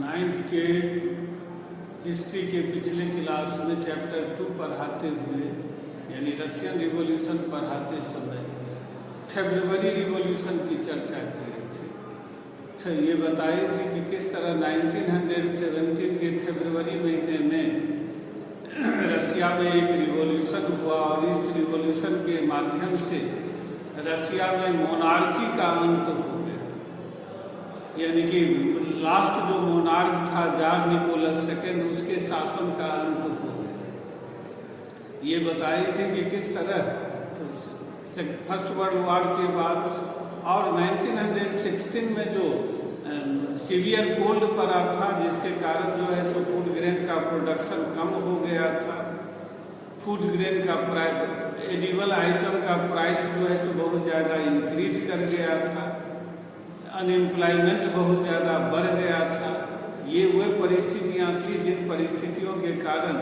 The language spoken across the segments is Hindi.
नाइन्थ के हिस्ट्री के पिछले क्लास में चैप्टर 2 पढ़ाते हुए यानी रशियन रिवॉल्यूशन पढ़ाते समय फरवरी रिवॉल्यूशन की चर्चा किए थे। फिर ये बताए थे कि किस तरह 1917 के फरवरी महीने में रशिया में एक रिवॉल्यूशन हुआ और इस रिवॉल्यूशन के माध्यम से रशिया में मोनार्की का अंत हो गया। यानी कि लास्ट जो मोनार्क था जार निकोलस सेकेंड, उसके शासन का अंत हो गया। ये बताए थे कि किस तरह फर्स्ट वर्ल्ड वॉर के बाद और 1916 में जो सीवियर कोल्ड पड़ा था, जिसके कारण जो है सो फूड ग्रेन का प्रोडक्शन कम हो गया था। फूड ग्रेन का एडिबल आइटम का प्राइस जो है सो बहुत ज़्यादा इंक्रीज कर गया था। अनएम्प्लॉयमेंट बहुत ज़्यादा बढ़ गया था। ये वह परिस्थितियाँ थी जिन परिस्थितियों के कारण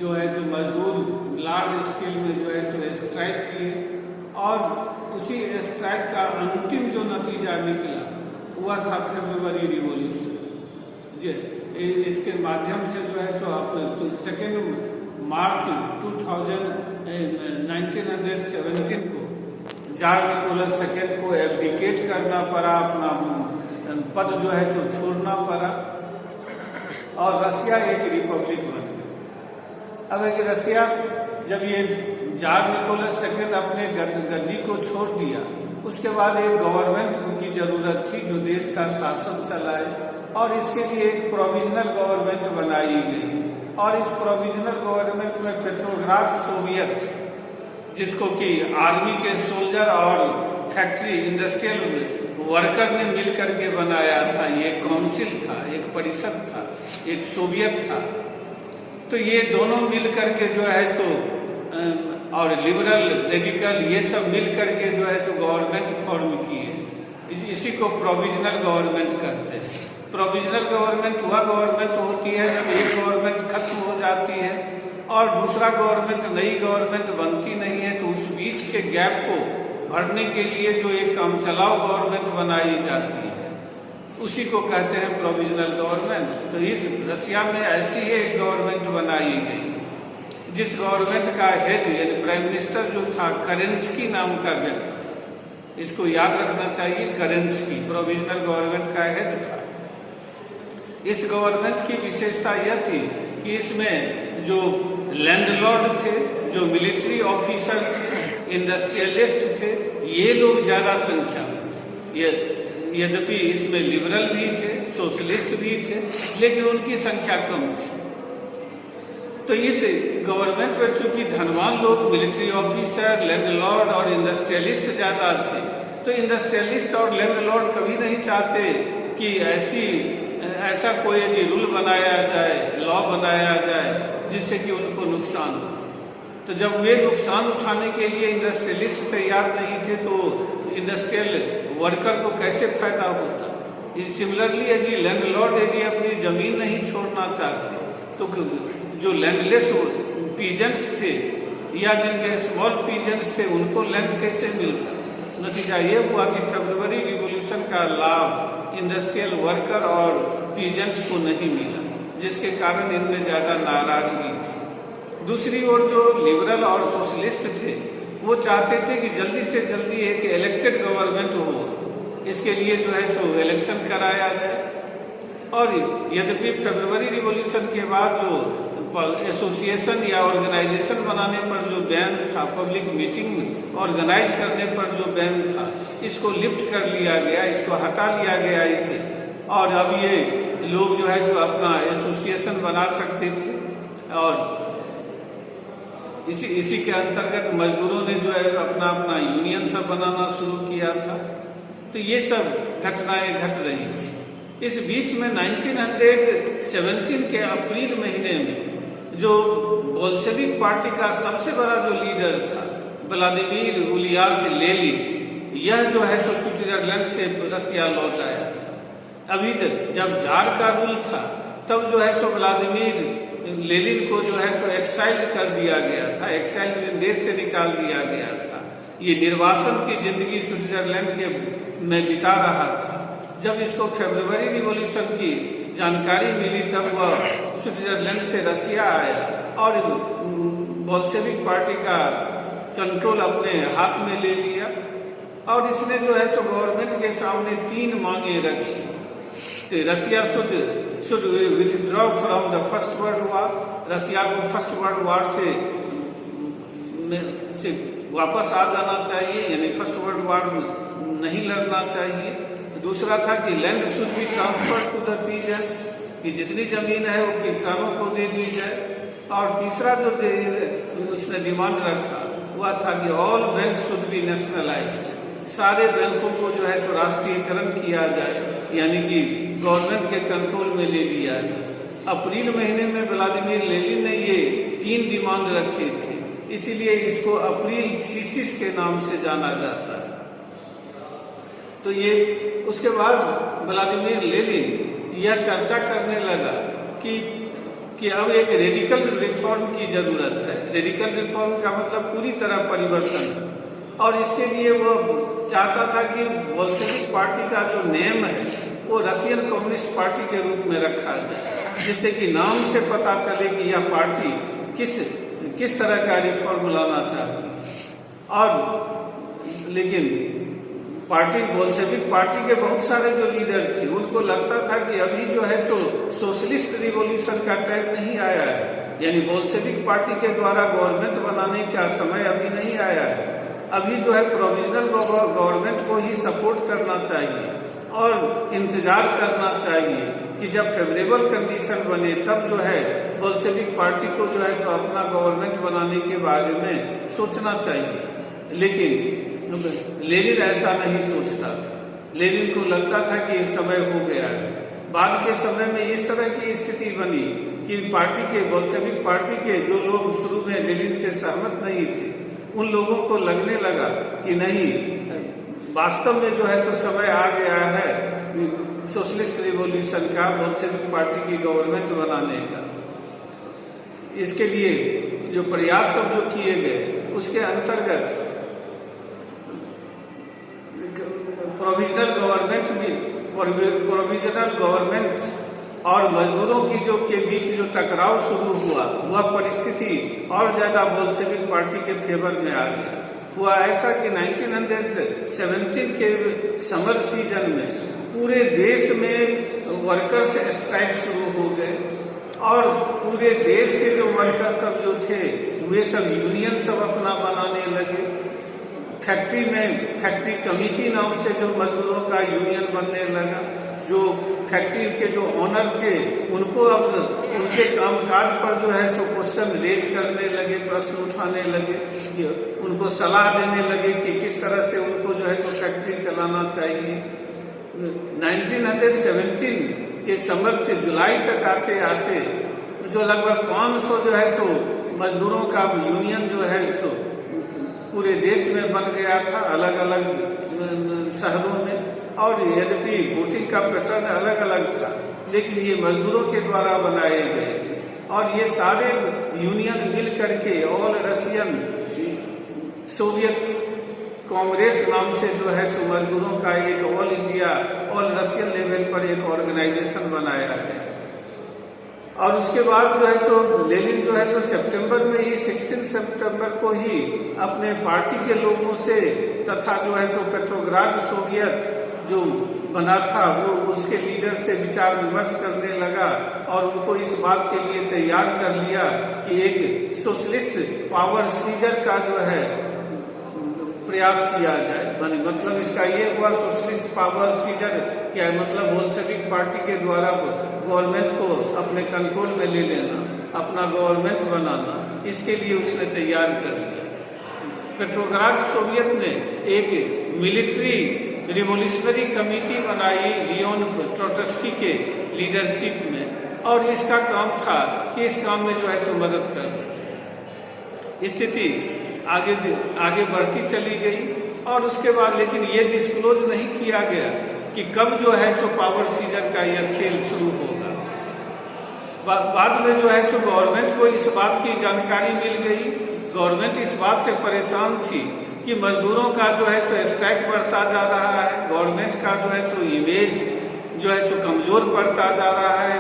जो है जो मजदूर लार्ज स्केल में जो है तो स्ट्राइक किए और उसी स्ट्राइक का अंतिम जो नतीजा निकला हुआ था फरवरी रिवॉल्यूशन। इसके माध्यम से जो है तो आप 2 मार्च 1917 को जार निकोलस सेकेंड को एब्डिकेट करना पड़ा, अपना पद जो है तो छोड़ना पड़ा और रसिया एक रिपब्लिक बन गया। अब एक रसिया जब ये जार निकोलस सेकेंड अपने गद्दी को छोड़ दिया, उसके बाद एक गवर्नमेंट की जरूरत थी जो देश का शासन चलाए और इसके लिए एक प्रोविजनल गवर्नमेंट बनाई गई और इस प्रोविजनल गवर्नमेंट में पेट्रोग्राड सोवियत, जिसको कि आर्मी के सोल्जर और फैक्ट्री इंडस्ट्रियल वर्कर ने मिलकर के बनाया था। ये काउंसिल था, एक परिषद था, एक सोवियत था। तो ये दोनों मिलकर के जो है तो और लिबरल रेडिकल ये सब मिलकर के जो है तो गवर्नमेंट फॉर्म किए। इसी को प्रोविजनल गवर्नमेंट कहते हैं। प्रोविजनल गवर्नमेंट वह गवर्नमेंट होती है जब एक गवर्नमेंट खत्म हो जाती है और दूसरा गवर्नमेंट नई गवर्नमेंट बनती नहीं है, तो उस बीच के गैप को भरने के लिए जो एक काम चलाओ गवर्नमेंट बनाई जाती है, उसी को कहते हैं प्रोविजनल गवर्नमेंट। तो इस रसिया में ऐसी ही एक गवर्नमेंट बनाई गई जिस गवर्नमेंट का हेड यानी प्राइम मिनिस्टर जो था करेंस्की नाम का व्यक्ति था। इसको याद रखना चाहिए, करेंस्की प्रोविजनल गवर्नमेंट का हेड था। इस गवर्नमेंट की विशेषता यह थी कि इसमें जो लैंडलॉर्ड थे, जो मिलिट्री ऑफिसर थे, इंडस्ट्रियलिस्ट थे, ये लोग ज्यादा संख्या में थे। यद्यपि इसमें लिबरल भी थे, सोशलिस्ट भी थे, लेकिन उनकी संख्या कम थी। तो इस गवर्नमेंट में चूंकि धनवान लोग, मिलिट्री ऑफिसर, लैंडलॉर्ड और इंडस्ट्रियलिस्ट ज्यादा थे, तो इंडस्ट्रियलिस्ट और लैंडलॉर्ड कभी नहीं चाहते कि ऐसा कोई रूल बनाया जाए, लॉ बनाया जाए जिससे कि उनको नुकसान हो। तो जब वे नुकसान उठाने के लिए इंडस्ट्रियलिस्ट तैयार नहीं थे, तो इंडस्ट्रियल वर्कर को कैसे फायदा होता। सिमिलरली यदि लैंडलॉर्ड यदि अपनी जमीन नहीं छोड़ना चाहते, तो जो लैंडलेस पीजेंट्स थे या जिनके स्मॉल पीजेंट्स थे, उनको लैंड कैसे मिलता। नतीजा ये हुआ कि फरवरी रिवॉल्यूशन का लाभ इंडस्ट्रियल वर्कर और पीजेंट्स को नहीं मिला, जिसके कारण इनमें ज्यादा नाराजगी थी। दूसरी ओर जो लिबरल और सोशलिस्ट थे, वो चाहते थे कि जल्दी से जल्दी एक इलेक्टेड गवर्नमेंट हो, इसके लिए जो है तो इलेक्शन कराया जाए। और यद्यपि फरवरी रिवॉल्यूशन के बाद जो एसोसिएशन या ऑर्गेनाइजेशन बनाने पर जो बैन था, पब्लिक मीटिंग ऑर्गेनाइज करने पर जो बैन था, इसको लिफ्ट कर लिया गया, इसको हटा लिया गया इसे। और अब ये लोग जो है जो अपना एसोसिएशन बना सकते थे और इसी के अंतर्गत मजदूरों ने जो है अपना यूनियन सब बनाना शुरू किया था। तो ये सब घटनाएं घट रही थी। इस बीच में 1917 के अप्रैल महीने में जो बोल्शेविक पार्टी का सबसे बड़ा जो लीडर था व्लादिमीर इलियाच लेनिन, यह जो है तो स्विट्जरलैंड से रसिया लौट आया था। अभी तक जब जार का रूल था, तब जो है तो व्लादिमीर लेनिन को जो है तो एक्साइल कर दिया गया था, एक्साइल देश से निकाल दिया गया था। ये निर्वासन की जिंदगी स्विट्जरलैंड के में बिता रहा था। जब इसको फरवरी रिवॉल्यूशन की जानकारी मिली तब वह स्विट्जरलैंड से रसिया आया और बोल्शेविक पार्टी का कंट्रोल अपने हाथ में ले लिया। और इसने जो है तो गवर्नमेंट के सामने 3 मांगे रखी कि Russia should withdraw from the First World War, Russia को फर्स्ट वर्ल्ड वॉर से वापस आ जाना चाहिए, यानी फर्स्ट वर्ल्ड वॉर नहीं लड़ना चाहिए। दूसरा था कि land should be transfer to the peasants, कि जितनी जमीन है वो किसानों को दे दी जाए। और तीसरा जो उसने डिमांड रखा वह था कि all bank should be nationalised, सारे बैंकों को जो है तो राष्ट्रीयकरण किया जाए, यानी कि गवर्नमेंट के कंट्रोल में ले लिया जाए। अप्रैल महीने में व्लादिमीर लेनिन ने ये 3 डिमांड रखे थे, इसीलिए इसको अप्रैल थीसिस के नाम से जाना जाता है। तो ये उसके बाद व्लादिमीर लेनिन यह चर्चा करने लगा कि अब एक रेडिकल रिफॉर्म की जरूरत है। रेडिकल रिफॉर्म का मतलब पूरी तरह परिवर्तन, और इसके लिए वो चाहता था कि बोल्शेविक पार्टी का जो नेम है वो रशियन कम्युनिस्ट पार्टी के रूप में रखा जाए, जिससे कि नाम से पता चले कि यह पार्टी किस तरह का रिफॉर्म लाना चाहती है। और लेकिन बोल्शेविक पार्टी के बहुत सारे जो लीडर थे उनको लगता था कि अभी जो है तो सोशलिस्ट रिवॉल्यूशन का टाइम नहीं आया है, यानी बोल्शेविक पार्टी के द्वारा गवर्नमेंट बनाने का समय अभी नहीं आया है। अभी जो है प्रोविजनल गवर्नमेंट को ही सपोर्ट करना चाहिए और इंतजार करना चाहिए कि जब फेवरेबल कंडीशन बने तब जो है बोल्शेविक पार्टी को जो है तो अपना गवर्नमेंट बनाने के बारे में सोचना चाहिए। लेकिन लेनिन ऐसा नहीं सोचता था। लेनिन को लगता था कि इस समय हो गया है। बाद के समय में इस तरह की स्थिति बनी कि बोल्शेविक पार्टी के जो लोग शुरू में लेनिन से सहमत नहीं थे, उन लोगों को लगने लगा कि नहीं, वास्तव में जो है तो समय आ गया है सोशलिस्ट रिवॉल्यूशन का, बोल्शेविक पार्टी की गवर्नमेंट बनाने का। इसके लिए जो प्रयास सब जो किए गए उसके अंतर्गत प्रोविजनल गवर्नमेंट और मजदूरों की के बीच जो टकराव शुरू हुआ, वह परिस्थिति और ज्यादा बोल्शेविक पार्टी के फेवर में आ गया। हुआ ऐसा कि 1917 के समर सीजन में पूरे देश में वर्कर्स स्ट्राइक शुरू हो गए और पूरे देश के जो वर्कर सब जो थे वे सब यूनियन सब अपना बनाने लगे। फैक्ट्री कमेटी नाम से जो मजदूरों का यूनियन बनने लगा। जो फैक्ट्री के जो ओनर थे उनको अब उनके कामकाज पर जो है सो क्वेश्चन रेज करने लगे, प्रश्न उठाने लगे, उनको सलाह देने लगे कि किस तरह से उनको जो है सो फैक्ट्री चलाना चाहिए। 1917 के समर से जुलाई तक आते आते जो लगभग 500 जो है सो मजदूरों का यूनियन जो है सो पूरे देश में बन गया था, अलग अलग शहरों में। और यद्यपि वोटिंग का पैटर्न अलग अलग था, लेकिन ये मजदूरों के द्वारा बनाए गए थे। और ये सारे यूनियन मिल करके ऑल रशियन सोवियत कांग्रेस नाम से जो है सो मजदूरों का एक all India all Russian level पर एक ऑर्गेनाइजेशन बनाया गया। और उसके बाद जो है सो लेनिन जो है सो सितंबर में ही 16 सितंबर को ही अपने पार्टी के लोगों से तथा जो है सो पेट्रोग्राड सोवियत जो बना था वो उसके लीडर से विचार विमर्श करने लगा और उनको इस बात के लिए तैयार कर लिया कि एक सोशलिस्ट पावर सीजर का जो है प्रयास किया जाए। मतलब इसका ये हुआ सोशलिस्ट पावर सीजर क्या है, मतलब बोल्शेविक पार्टी के द्वारा गवर्नमेंट को अपने कंट्रोल में ले लेना, अपना गवर्नमेंट बनाना, इसके लिए उसने तैयार कर लिया। पेट्रोग्राड सोवियत ने एक मिलिट्री रिवोल्यूशनरी कमेटी बनाई लियोन ट्रोट्स्की के लीडरशिप में, और इसका काम था कि इस काम में जो है सो मदद करना। स्थिति आगे बढ़ती चली गई और उसके बाद लेकिन ये डिस्क्लोज नहीं किया गया कि कब जो है तो पावर सीजर का यह खेल शुरू होगा। बाद में जो है तो गवर्नमेंट को इस बात की जानकारी मिल गई। गवर्नमेंट इस बात से परेशान थी कि मजदूरों का जो है तो स्ट्राइक बढ़ता जा रहा है, गवर्नमेंट का जो है तो इमेज जो है तो कमजोर पड़ता जा रहा है,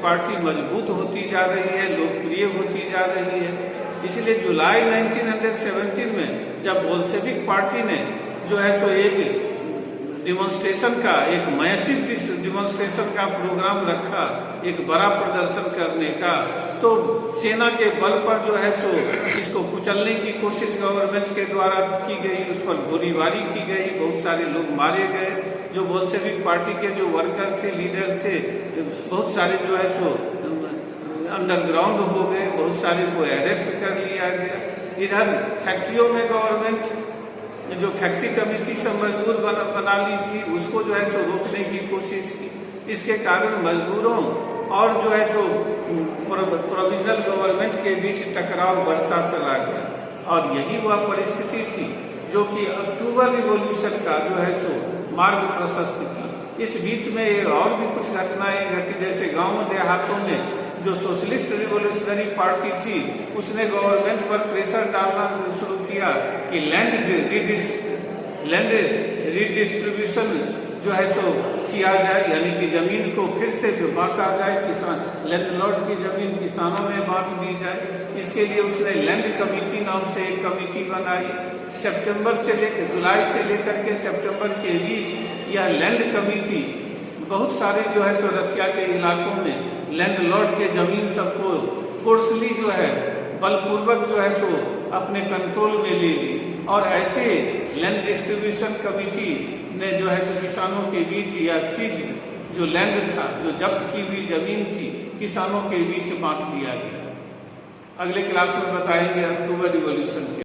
पार्टी मजबूत होती जा रही है, लोकप्रिय होती जा रही है। इसलिए जुलाई 1917 में जब बोल्शेविक पार्टी ने जो है तो एक डिमॉन्स्ट्रेशन का, एक मैसिव डिमॉन्स्ट्रेशन का प्रोग्राम रखा, एक बड़ा प्रदर्शन करने का, तो सेना के बल पर जो है तो इसको कुचलने की कोशिश गवर्नमेंट के द्वारा की गई, उस पर गोलीबारी की गई, बहुत सारे लोग मारे गए। जो बोल्शेविक पार्टी के जो वर्कर थे, लीडर थे, बहुत सारे जो है तो अंडरग्राउंड हो गए, बहुत सारे को अरेस्ट कर लिया गया। इधर फैक्ट्रियों में गवर्नमेंट जो फैक्ट्री कमेटी से मजदूर बना ली थी, उसको जो है तो रोकने की कोशिश की। इसके कारण मजदूरों और जो है तो प्रोविजनल गवर्नमेंट के बीच टकराव बढ़ता चला गया, और यही वह परिस्थिति थी जो कि अक्टूबर रिवॉल्यूशन का जो है तो मार्ग प्रशस्त की। इस बीच में और भी कुछ घटनाएं घटी, जैसे गांव देहातों में जो सोशलिस्ट रिवोल्यूशनरी पार्टी थी, उसने गवर्नमेंट पर प्रेशर डालना शुरू किया कि लैंड रिडिस्ट्रीब्यूशन जो है तो किया जाए, यानी कि जमीन को फिर से बांटा जाए, किसान लैंडलॉर्ड की जमीन किसानों में बांट दी जाए। इसके लिए उसने लैंड कमेटी नाम से एक कमेटी बनाई। जुलाई से लेकर के सितंबर के बीच यह लैंड कमेटी बहुत सारे जो है तो रसिया के इलाकों में लैंडलॉर्ड के जमीन सबको फोर्सली जो है बलपूर्वक जो है तो अपने कंट्रोल में ले ली, और ऐसे लैंड डिस्ट्रीब्यूशन कमेटी ने जो है तो किसानों के बीच या सीज जो लैंड था, जो जब्त की हुई जमीन थी, किसानों के बीच बांट दिया गया। अगले क्लास में बताएंगे अक्टूबर रिवॉल्यूशन के